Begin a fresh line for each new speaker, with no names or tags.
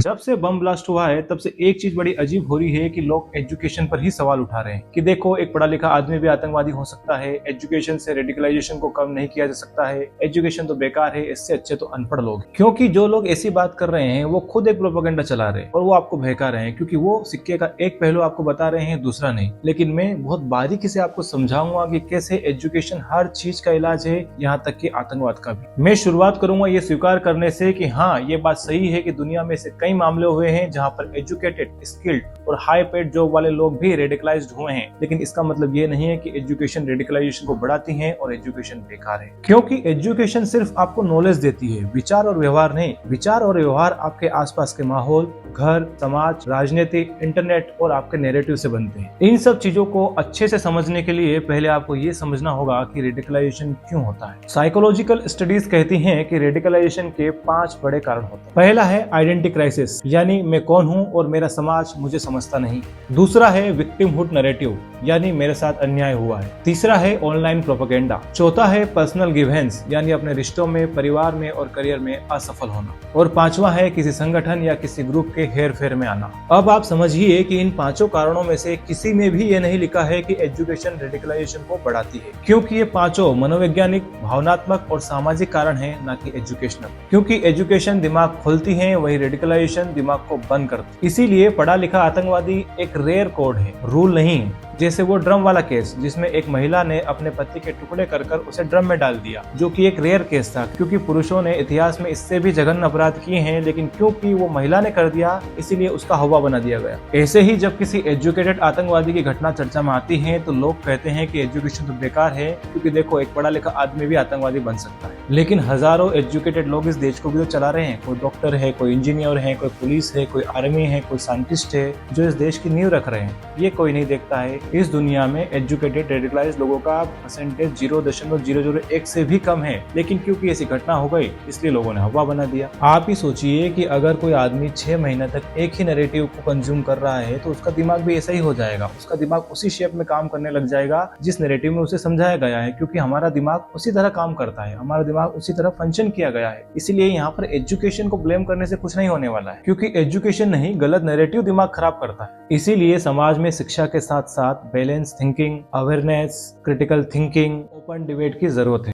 जब से bomb blast हुआ है तब से एक चीज बड़ी अजीब हो रही है कि लोग एजुकेशन पर ही सवाल उठा रहे हैं कि देखो एक पढ़ा लिखा आदमी भी आतंकवादी हो सकता है, एजुकेशन से रेडिकलाइजेशन को कम नहीं किया जा सकता है, एजुकेशन तो बेकार है, इससे अच्छे तो अनपढ़ लोग हैं। क्योंकि जो लोग ऐसी बात कर रहे हैं वो खुद एक प्रोपेगेंडा चला रहे हैं और वो आपको बहका रहे हैं, क्योंकि वो सिक्के का एक पहलू आपको बता रहे हैं दूसरा नहीं। लेकिन मैं बहुत बारीकी से आपको समझाऊंगा कि कैसे एजुकेशन हर चीज का इलाज है, यहाँ तक कि आतंकवाद का भी। मैं शुरुआत करूंगा ये स्वीकार करने से कि हाँ, ये बात सही है कि दुनिया में से कई मामले हुए हैं जहाँ पर एजुकेटेड, स्किल्ड और हाई पेड जॉब वाले लोग भी रेडिकलाइज्ड हुए हैं। लेकिन इसका मतलब ये नहीं है कि एजुकेशन रेडिकलाइजेशन को बढ़ाती है और एजुकेशन बेकार है, क्योंकि एजुकेशन सिर्फ आपको नॉलेज देती है, विचार और व्यवहार नहीं। विचार और व्यवहार आपके आसपास के माहौल, घर, समाज, राजनीति, इंटरनेट और आपके नैरेटिव से बनते हैं। इन सब चीजों को अच्छे से समझने के लिए पहले आपको ये समझना होगा कि रेडिकलाइजेशन क्यों होता है। साइकोलॉजिकल स्टडीज कहती हैं कि रेडिकलाइजेशन के 5 बड़े कारण होते हैं। पहला है आइडेंटिटी क्राइसिस, यानी मैं कौन हूं और मेरा समाज मुझे समझता नहीं। दूसरा है विक्टिमहुड नैरेटिव, यानी मेरे साथ अन्याय हुआ है। तीसरा है ऑनलाइन प्रोपेगेंडा। चौथा है पर्सनल गिवेंस, यानी अपने रिश्तों में, परिवार में और करियर में असफल होना। और पांचवा है किसी संगठन या किसी ग्रुप के हेर फेर में आना। अब आप समझिए कि इन 5 कारणों में से किसी में भी ये नहीं लिखा है कि एजुकेशन रेडिकलाइजेशन को बढ़ाती है, क्योंकि ये 5 मनोवैज्ञानिक, भावनात्मक और सामाजिक कारण है, न कि एजुकेशनल। क्योंकि एजुकेशन दिमाग खोलती है, वही रेडिकलाइजेशन दिमाग को बंद करती। इसीलिए पढ़ा लिखा आतंकवादी एक रेयर कोड है, रूल नहीं है। जैसे वो ड्रम वाला केस जिसमें एक महिला ने अपने पति के टुकड़े कर कर उसे ड्रम में डाल दिया, जो कि एक रेयर केस था, क्योंकि पुरुषों ने इतिहास में इससे भी जघन्य अपराध किए हैं, लेकिन क्योंकि वो महिला ने कर दिया इसीलिए उसका हवा बना दिया गया। ऐसे ही जब किसी एजुकेटेड आतंकवादी की घटना चर्चा में आती है तो लोग कहते हैं कि एजुकेशन तो बेकार है, क्योंकि देखो एक पढ़ा लिखा आदमी भी आतंकवादी बन सकता है। लेकिन हजारों एजुकेटेड लोग इस देश को भी तो चला रहे हैं। कोई डॉक्टर है, कोई इंजीनियर है, कोई पुलिस है, कोई आर्मी है, कोई साइंटिस्ट है, जो इस देश की नींव रख रहे हैं। ये कोई नहीं देखता है। इस दुनिया में एजुकेटेड रेडिकलाइज्ड लोगों का परसेंटेज 0.001 से भी कम है, लेकिन क्योंकि ऐसी घटना हो गई इसलिए लोगों ने हवा बना दिया। आप ही सोचिए कि अगर कोई आदमी 6 महीने तक एक ही नैरेटिव को कंज्यूम कर रहा है तो उसका दिमाग भी ऐसा ही हो जाएगा। उसका दिमाग उसी शेप में काम करने लग जाएगा जिस नैरेटिव में उसे समझाया गया है, क्योंकि हमारा दिमाग उसी तरह काम करता है, हमारा दिमाग उसी तरह फंक्शन किया गया है। इसीलिए यहाँ पर एजुकेशन को ब्लेम करने से कुछ नहीं होने वाला है, क्योंकि एजुकेशन नहीं, गलत नैरेटिव दिमाग खराब करता है। इसीलिए समाज में शिक्षा के साथ साथ balance thinking, awareness, critical thinking, open debate की जरूरत है।